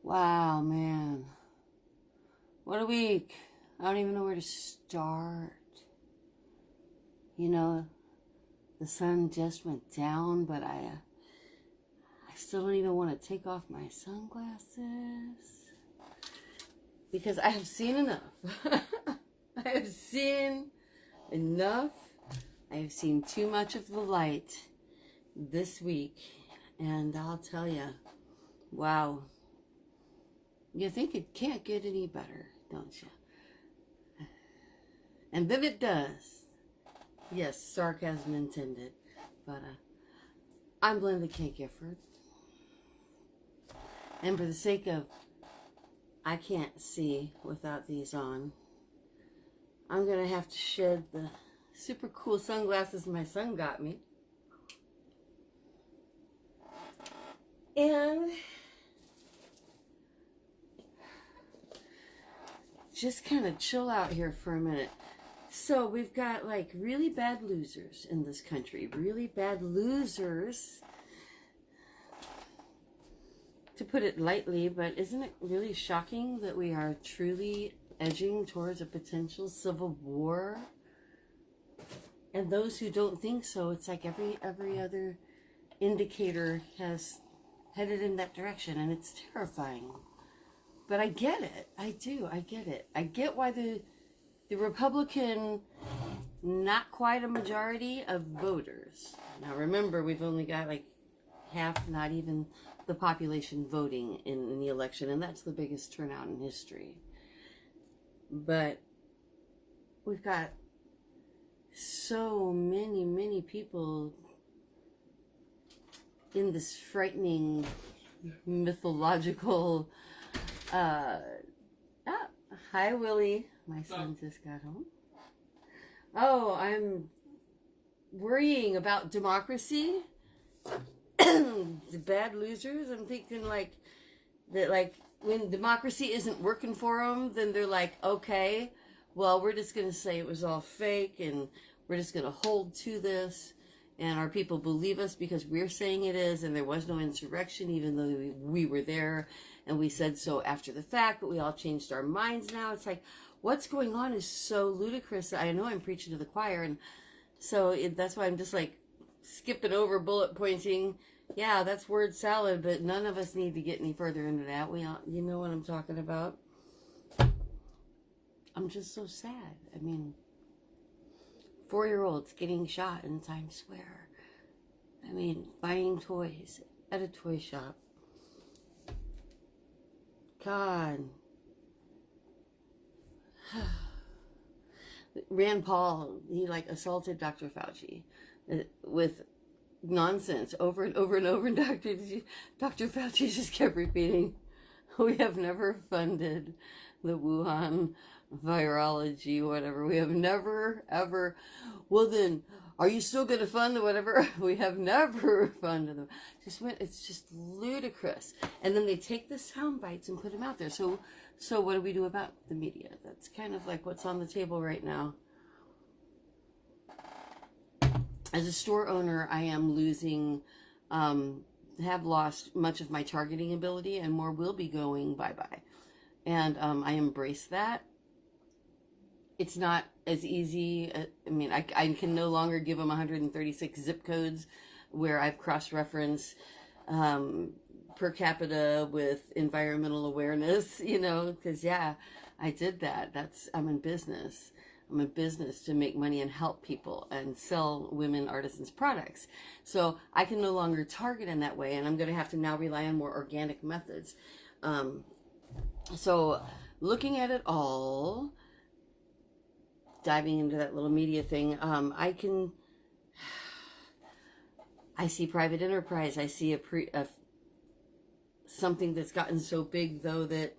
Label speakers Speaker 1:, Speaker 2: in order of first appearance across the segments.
Speaker 1: Wow, man. What a week. I don't even know where to start. You know, the sun just went down, but I still don't even want to take off my sunglasses because I have seen enough. I have seen enough. I have seen too much of the light this week, and I'll tell you, wow. You think it can't get any better, don't you? And then it does. Yes, sarcasm intended. But I'm Glenda K. Gifford. And for the sake of I can't see without these on, I'm going to have to shed the super cool sunglasses my son got me. And just kind of chill out here for a minute. So we've got like really bad losers in this country. Really bad losers, to put it lightly, but isn't it really shocking that we are truly edging towards a potential civil war? And those who don't think so, it's like every other indicator has headed in that direction, and it's terrifying. But I get it. I do. I get it. I get why the Republican, not quite a majority of voters. Now remember, we've only got like half, not even the population voting in the election, and that's the biggest turnout in history. But we've got so many people in this frightening mythological hi Willie, my son just got home. Oh, I'm worrying about democracy. The bad losers. I'm thinking like that, like when democracy isn't working for them, then they're like, okay, well, we're just going to say it was all fake, and we're just going to hold to this, and our people believe us because we're saying it is, and there was no insurrection, even though we were there, and we said so after the fact, but we all changed our minds now. It's like, what's going on is so ludicrous. I know I'm preaching to the choir, and so that's why I'm just like skipping over bullet pointing. Yeah, that's word salad, but none of us need to get any further into that. We all, you know what I'm talking about. I'm just so sad. I mean, 4-year-olds getting shot in Times Square. I mean, buying toys at a toy shop. God. Rand Paul, he like assaulted Dr. Fauci with nonsense over and over and over. And Dr. Fauci just kept repeating, we have never funded the Wuhan virology, whatever. We have never, ever. Well, then, are you still going to fund the whatever? We have never funded them. It's just ludicrous. And then they take the sound bites and put them out there. So what do we do about the media? That's kind of like what's on the table right now. As a store owner, I am losing, have lost much of my targeting ability, and more will be going bye-bye. And I embrace that. It's not as easy. I mean, I can no longer give them 136 zip codes where I've cross-referenced per capita with environmental awareness, you know, because, yeah, I did that. I'm in business. I'm in business to make money and help people and sell women artisans products. So I can no longer target in that way, and I'm going to have to now rely on more organic methods. So looking at it all, diving into that little media thing, I see private enterprise. I see something that's gotten so big, though, that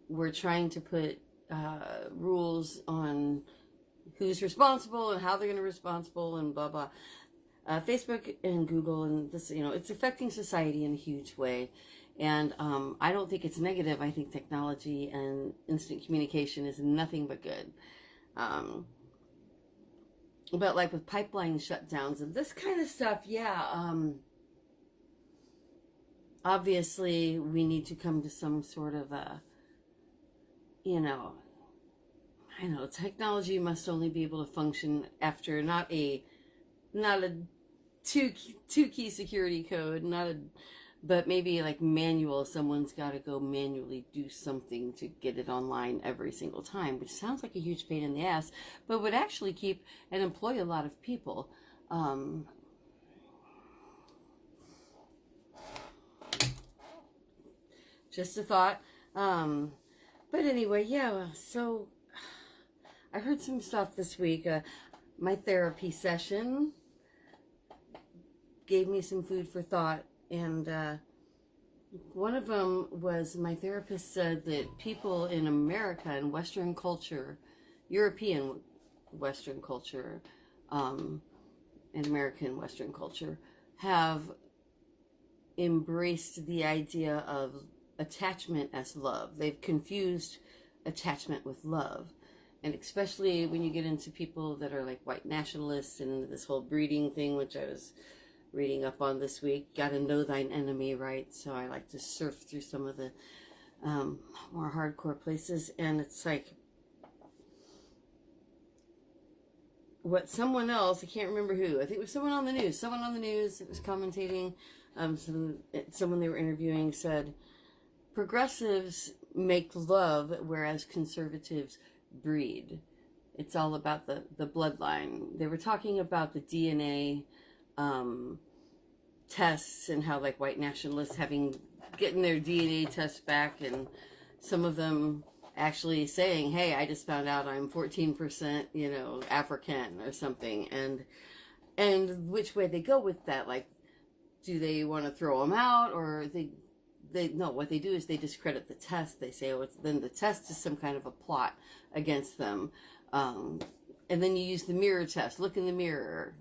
Speaker 1: we're trying to put rules on who's responsible and how they're going to be responsible and blah, blah. Facebook and Google and this, you know, it's affecting society in a huge way. And I don't think it's negative. I think technology and instant communication is nothing but good. But like with pipeline shutdowns and this kind of stuff, yeah, obviously we need to come to some sort of a, you know, I know technology must only be able to function after not a two key security code, but maybe like manual. Someone's got to go manually do something to get it online every single time, which sounds like a huge pain in the ass, but would actually keep and employ a lot of people. Just a thought. But anyway, yeah, so I heard some stuff this week. My therapy session gave me some food for thought, and one of them was my therapist said that people in America and Western culture, European Western culture, and American Western culture have embraced the idea of attachment as love. They've confused attachment with love. And especially when you get into people that are like white nationalists and this whole breeding thing, which I was reading up on this week. Got to know thine enemy, right? So I like to surf through some of the more hardcore places. And it's like what someone else, I can't remember who, I think it was someone on the news that was commentating, someone they were interviewing said, progressives make love, whereas conservatives breed. It's all about the bloodline. They were talking about the DNA tests and how like white nationalists getting their DNA tests back, and some of them actually saying, hey, I just found out I'm 14% African or something, and which way they go with that. Like, do they want to throw them out, or no, what they do is they discredit the test. They say, then the test is some kind of a plot against them. And then you use the mirror test. Look in the mirror,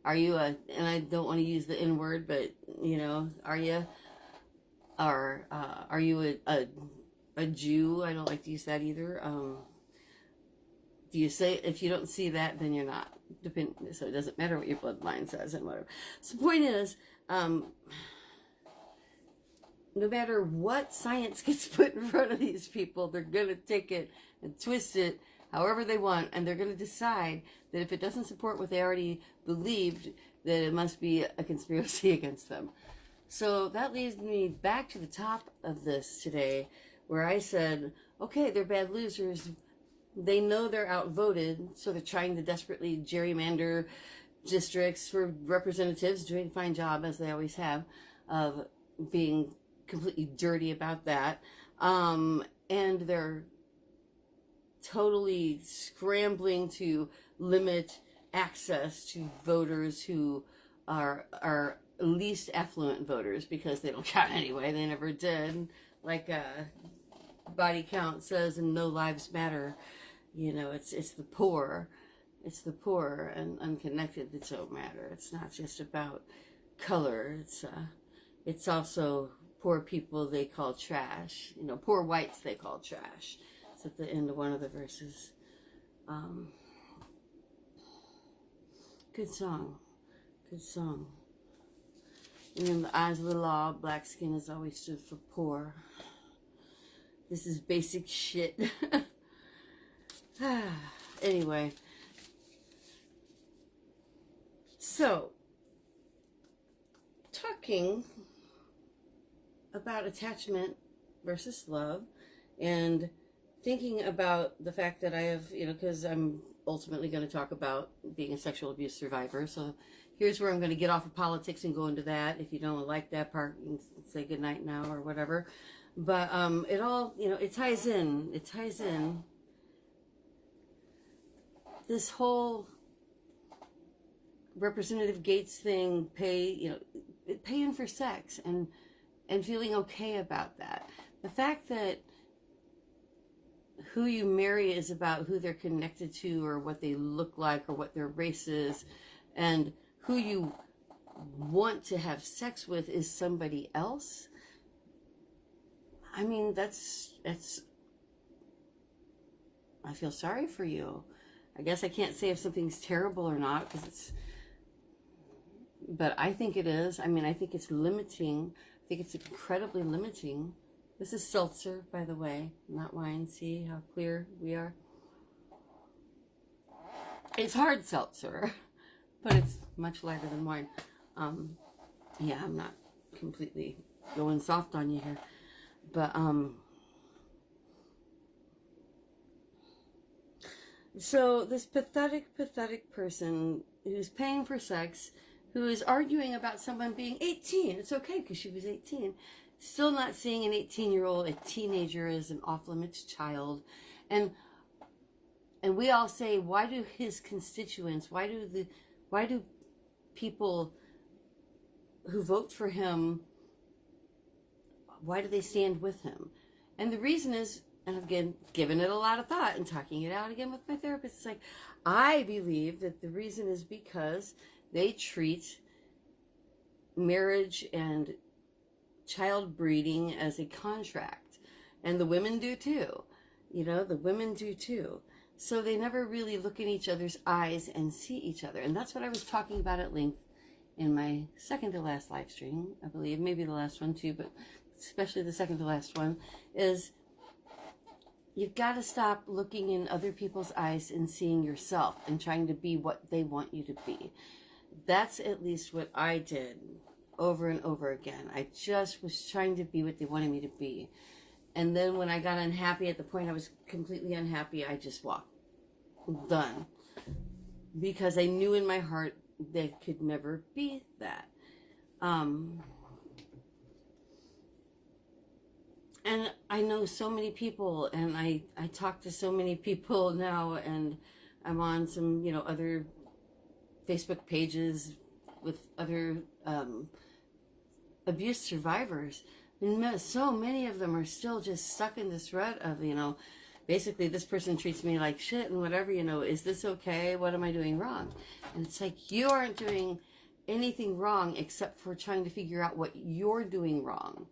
Speaker 1: Are you and I don't want to use the N word, but, are you a Jew? I don't like to use that either. Do you say, if you don't see that, then you're not. So it doesn't matter what your bloodline says and whatever. So the point is, no matter what science gets put in front of these people, they're going to take it and twist it however they want, and they're going to decide that if it doesn't support what they already believed, that it must be a conspiracy against them. So that leads me back to the top of this today, where I said, okay, they're bad losers. They know they're outvoted, so they're trying to desperately gerrymander districts for representatives, doing a fine job, as they always have, of being completely dirty about that. And they're totally scrambling to limit access to voters who are least affluent voters, because they don't count anyway. They never did. Like body count says, and no lives matter. It's the poor. It's the poor and unconnected that don't matter. It's not just about color. It's also poor people they call trash. Poor whites they call trash. It's at the end of one of the verses. Good song. Good song. And in the eyes of the law, black skin has always stood for poor. This is basic shit. Anyway. So, talking about attachment versus love, and thinking about the fact that I have, because I'm ultimately going to talk about being a sexual abuse survivor. So here's where I'm going to get off of politics and go into that. If you don't like that part, you can say goodnight now or whatever. But it all, it ties in. It ties in. This whole Representative Gaetz thing, paying for sex and feeling okay about that. The fact that who you marry is about who they're connected to, or what they look like, or what their race is, and who you want to have sex with is somebody else. I mean, that's I feel sorry for you. I guess I can't say if something's terrible or not, but I think it is. I mean, I think it's limiting think it's incredibly limiting. This is seltzer, by the way, not wine. See how clear we are? It's hard seltzer, but it's much lighter than wine. Yeah, I'm not completely going soft on you here. But, so this pathetic person who's paying for sex, who is arguing about someone being 18. It's okay because she was 18. Still not seeing an 18-year-old, a teenager, as an off-limits child. And we all say, why do his constituents, why do people who vote for him, why do they stand with him? And the reason is, and again, given it a lot of thought and talking it out again with my therapist, it's like, I believe that the reason is because they treat marriage and child breeding as a contract. And the women do too. You know, the women do too. So they never really look in each other's eyes and see each other. And that's what I was talking about at length in my second to last live stream, I believe. Maybe the last one too, but especially the second to last one, is you've got to stop looking in other people's eyes and seeing yourself and trying to be what they want you to be. That's at least what I did over and over again. I just was trying to be what they wanted me to be. And then when I got unhappy, at the point I was completely unhappy, I just walked. Done. Because I knew in my heart they could never be that. And I know so many people, and I talk to so many people now, and I'm on some, you know, other Facebook pages with other abuse survivors. And so many of them are still just stuck in this rut of, you know, basically this person treats me like shit and whatever, you know, is this okay? What am I doing wrong? And it's like, you aren't doing anything wrong except for trying to figure out what you're doing wrong.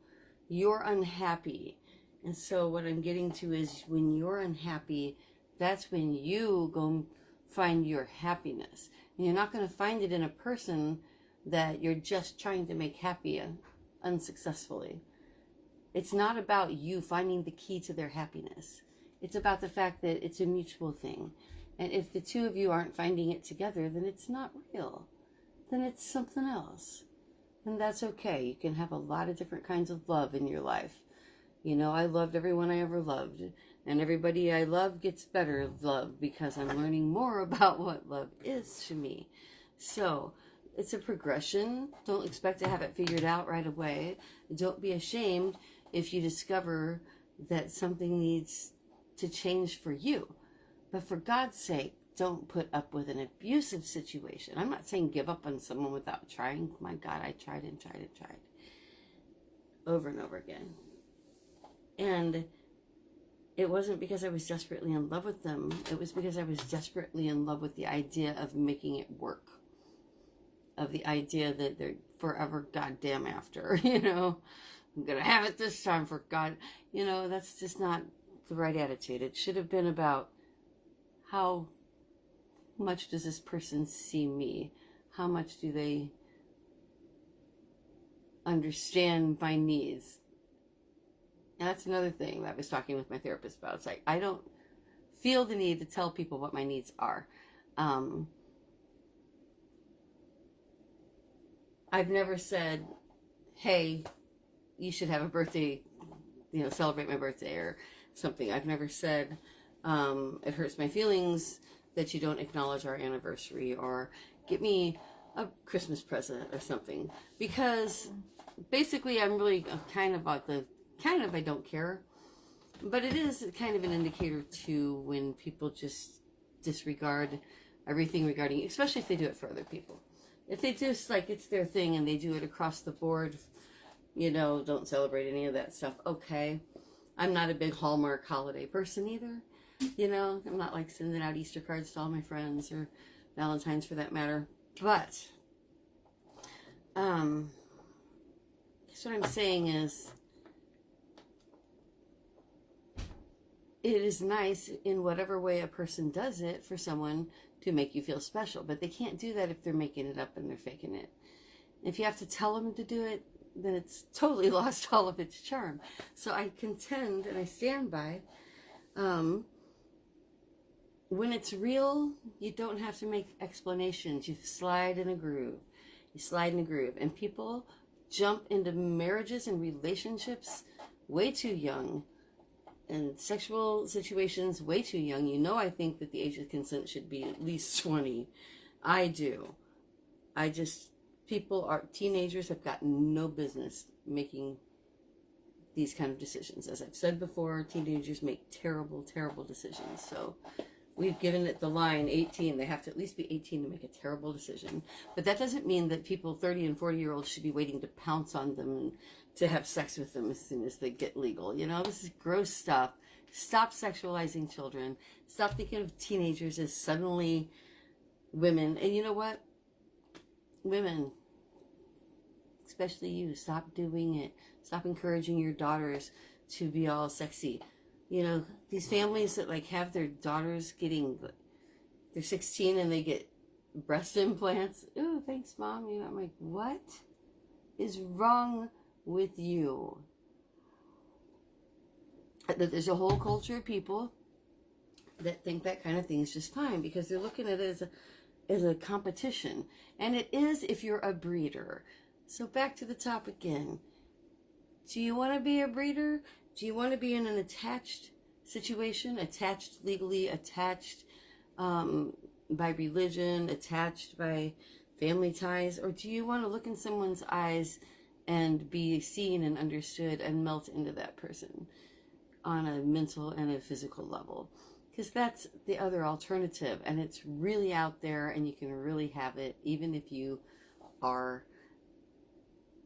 Speaker 1: You're unhappy. And so what I'm getting to is, when you're unhappy, that's when you go find your happiness. And you're not going to find it in a person that you're just trying to make happy unsuccessfully. It's not about you finding the key to their happiness. It's about the fact that it's a mutual thing. And if the two of you aren't finding it together, then it's not real. Then it's something else. And that's okay. You can have a lot of different kinds of love in your life. You know, I loved everyone I ever loved. And everybody I love gets better love because I'm learning more about what love is to me. So it's a progression. Don't expect to have it figured out right away. Don't be ashamed if you discover that something needs to change for you. But for God's sake, don't put up with an abusive situation. I'm not saying give up on someone without trying. My God, I tried and tried and tried. Over and over again. And it wasn't because I was desperately in love with them. It was because I was desperately in love with the idea of making it work. Of the idea that they're forever goddamn after, you know. I'm going to have it this time for God. You know, that's just not the right attitude. It should have been about, how much does this person see me? How much do they understand my needs? And that's another thing that I was talking with my therapist about. It's like, I don't feel the need to tell people what my needs are. I've never said, hey, you should have a birthday, you know, celebrate my birthday or something. I've never said, it hurts my feelings that you don't acknowledge our anniversary, or get me a Christmas present or something. Because basically I'm really kind of like I don't care. But it is kind of an indicator too when people just disregard everything regarding, especially if they do it for other people. If they just, like, it's their thing and they do it across the board, you know, don't celebrate any of that stuff, okay. I'm not a big Hallmark holiday person either. You know, I'm not like sending out Easter cards to all my friends, or Valentine's for that matter. But, guess what I'm saying is, it is nice in whatever way a person does it for someone to make you feel special. But they can't do that if they're making it up and they're faking it. If you have to tell them to do it, then it's totally lost all of its charm. So I contend and I stand by, when it's real, you don't have to make explanations. You slide in a groove. You slide in a groove. And people jump into marriages and relationships way too young, and sexual situations way too young. You know, I think that the age of consent should be at least 20. I do. Teenagers have got no business making these kind of decisions. As I've said before, teenagers make terrible, terrible decisions. So we've given it the line 18. They have to at least be 18 to make a terrible decision. But that doesn't mean that people 30 and 40-year-olds should be waiting to pounce on them and to have sex with them as soon as they get legal. You know, this is gross stuff. Stop sexualizing children. Stop thinking of teenagers as suddenly women. And you know what? Women, especially you, stop doing it. Stop encouraging your daughters to be all sexy. You know, these families that like have their daughters they're 16 and they get breast implants. Oh, thanks, Mom. You know, I'm like, what is wrong with you? That there's a whole culture of people that think that kind of thing is just fine because they're looking at it as a competition. And it is if you're a breeder. So back to the top again. Do you want to be a breeder? Do you want to be in an attached situation? Attached legally, attached by religion, attached by family ties? Or do you want to look in someone's eyes and be seen and understood and melt into that person on a mental and a physical level? Because that's the other alternative, and it's really out there, and you can really have it even if you are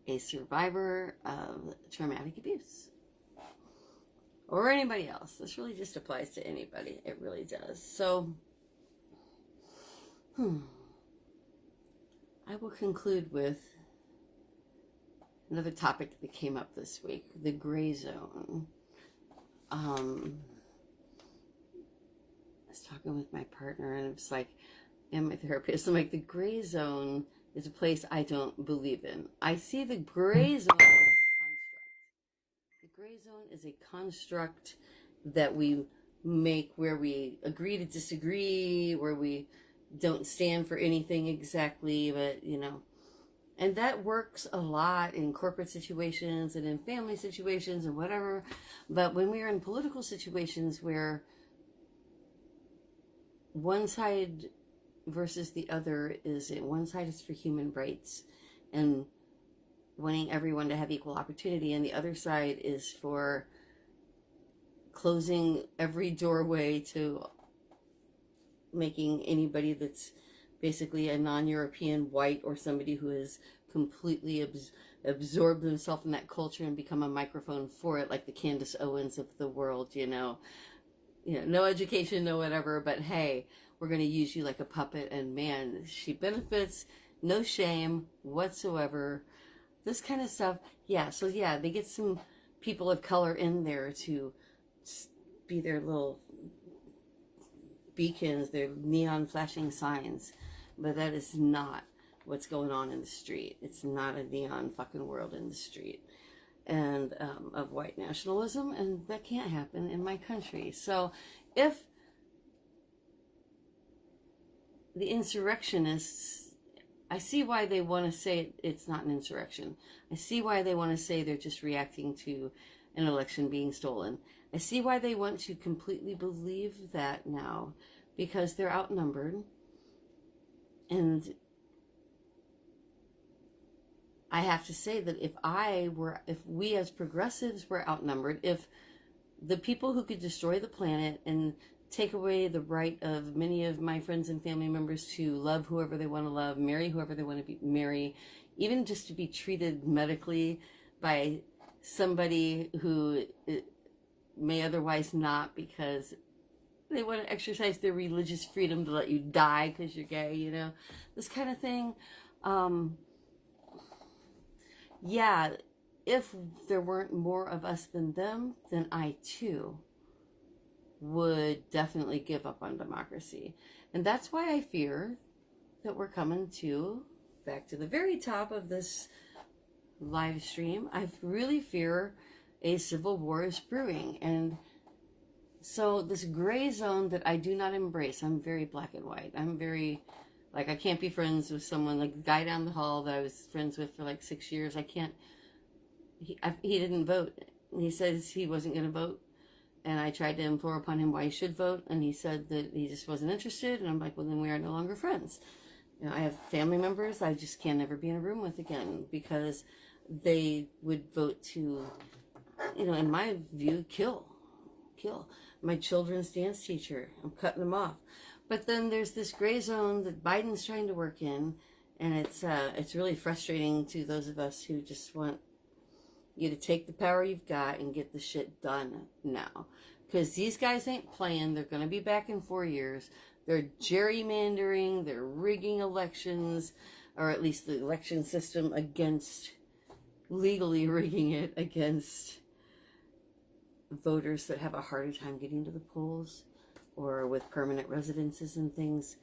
Speaker 1: a survivor of traumatic abuse or anybody else. This really just applies to anybody. It really does. So I will conclude with another topic that came up this week, the gray zone. I was talking with my partner, and it's like, and my therapist, I'm like, the gray zone is a place I don't believe in. I see the gray zone as a construct. The gray zone is a construct that we make where we agree to disagree, where we don't stand for anything exactly, but, you know, and that works a lot in corporate situations and in family situations and whatever. But when we are in political situations where one side versus the other one side is for human rights and wanting everyone to have equal opportunity, and the other side is for closing every doorway to making anybody that's basically a non-European white or somebody who has completely absorbed themselves in that culture and become a microphone for it, like the Candace Owens of the world, you know, no education, no whatever, but hey, we're going to use you like a puppet, and man, she benefits, no shame whatsoever, this kind of stuff. Yeah, so yeah, they get some people of color in there to be their little beacons, their neon flashing signs, but that is not what's going on in the street. It's not a neon fucking world in the street and of white nationalism, and that can't happen in my country. So if the insurrectionists, I see why they want to say it's not an insurrection. I see why they want to say they're just reacting to an election being stolen. I see why they want to completely believe that now, because they're outnumbered. And I have to say that if we as progressives were outnumbered, if the people who could destroy the planet and take away the right of many of my friends and family members to love whoever they want to love, marry whoever they want to marry, even just to be treated medically by somebody who may otherwise not, because they want to exercise their religious freedom to let you die because you're gay, you know, this kind of thing. Yeah, if there weren't more of us than them, then I too would definitely give up on democracy. And that's why I fear that we're coming back to the very top of this live stream. I really fear a civil war is brewing. And so this gray zone that I do not embrace, I'm very black and white. I'm very, like, I can't be friends with someone, like the guy down the hall that I was friends with for like 6 years. I can't, he didn't vote. He says he wasn't going to vote. And I tried to implore upon him why he should vote. And he said that he just wasn't interested. And I'm like, well, then we are no longer friends. You know, I have family members I just can't ever be in a room with again because they would vote to, you know, in my view, kill. My children's dance teacher, I'm cutting them off. But then there's this gray zone that Biden's trying to work in, and it's really frustrating to those of us who just want you to take the power you've got and get the shit done now. Because these guys ain't playing. They're going to be back in 4 years. They're gerrymandering, they're rigging elections, or at least the election system legally rigging it against voters that have a harder time getting to the polls or with permanent residences and things.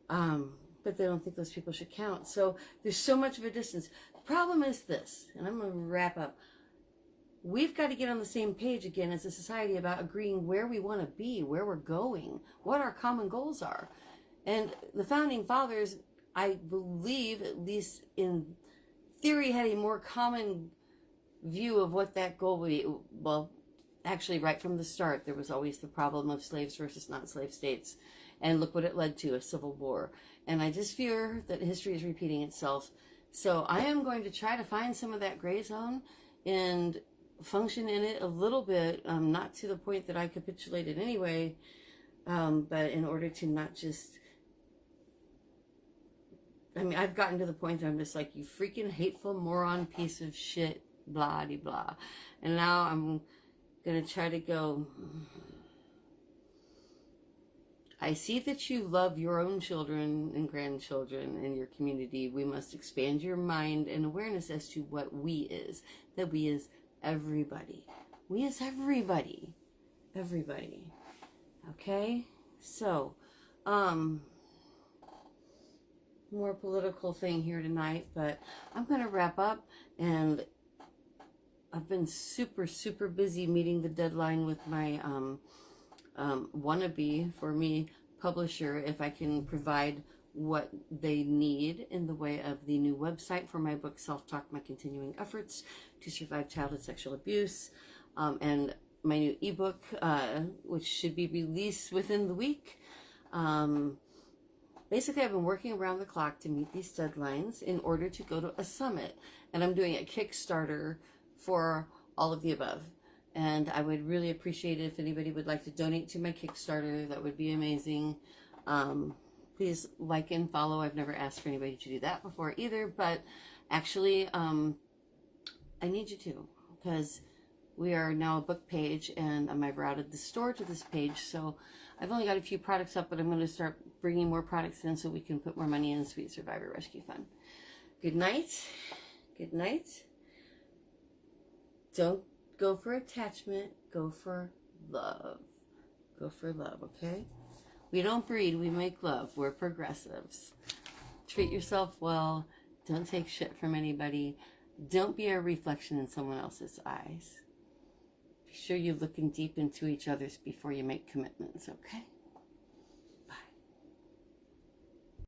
Speaker 1: But they don't think those people should count. So there's so much of a distance. The problem is this, and I'm going to wrap up. We've got to get on the same page again as a society about agreeing where we want to be, where we're going, what our common goals are. And the founding fathers, I believe, at least in theory, had a more common view of what that goal would be. Well, actually, right from the start, there was always the problem of slaves versus non-slave states. And look what it led to, a civil war. And I just fear that history is repeating itself. So I am going to try to find some of that gray zone and function in it a little bit, not to the point that I capitulated anyway, but in order to not just, I mean, I've gotten to the point that I'm just like, you freaking hateful moron piece of shit, blah de blah. And now I'm going to try to go, I see that you love your own children and grandchildren and your community. We must expand your mind and awareness as to what we is, that we is everybody. We is everybody. Everybody. Okay? So, more political thing here tonight, but I'm going to wrap up, and I've been super, super busy meeting the deadline with my wannabe, for me, publisher, if I can provide what they need in the way of the new website for my book, Self-Talk, My Continuing Efforts to Survive Childhood Sexual Abuse, and my new ebook, which should be released within the week. Basically, I've been working around the clock to meet these deadlines in order to go to a summit, and I'm doing a Kickstarter for all of the above. And I would really appreciate it if anybody would like to donate to my Kickstarter. That would be amazing. Please like and follow. I've never asked for anybody to do that before either, but actually, I need you to, because we are now a book page, and I've routed the store to this page, so I've only got a few products up, but I'm going to start bringing more products in so we can put more money in Sweet Survivor Rescue Fund. Good night. Good night. Don't go for attachment. Go for love. Go for love, okay? We don't breed, we make love. We're progressives. Treat yourself well. Don't take shit from anybody. Don't be a reflection in someone else's eyes. Be sure you're looking deep into each other's before you make commitments, okay?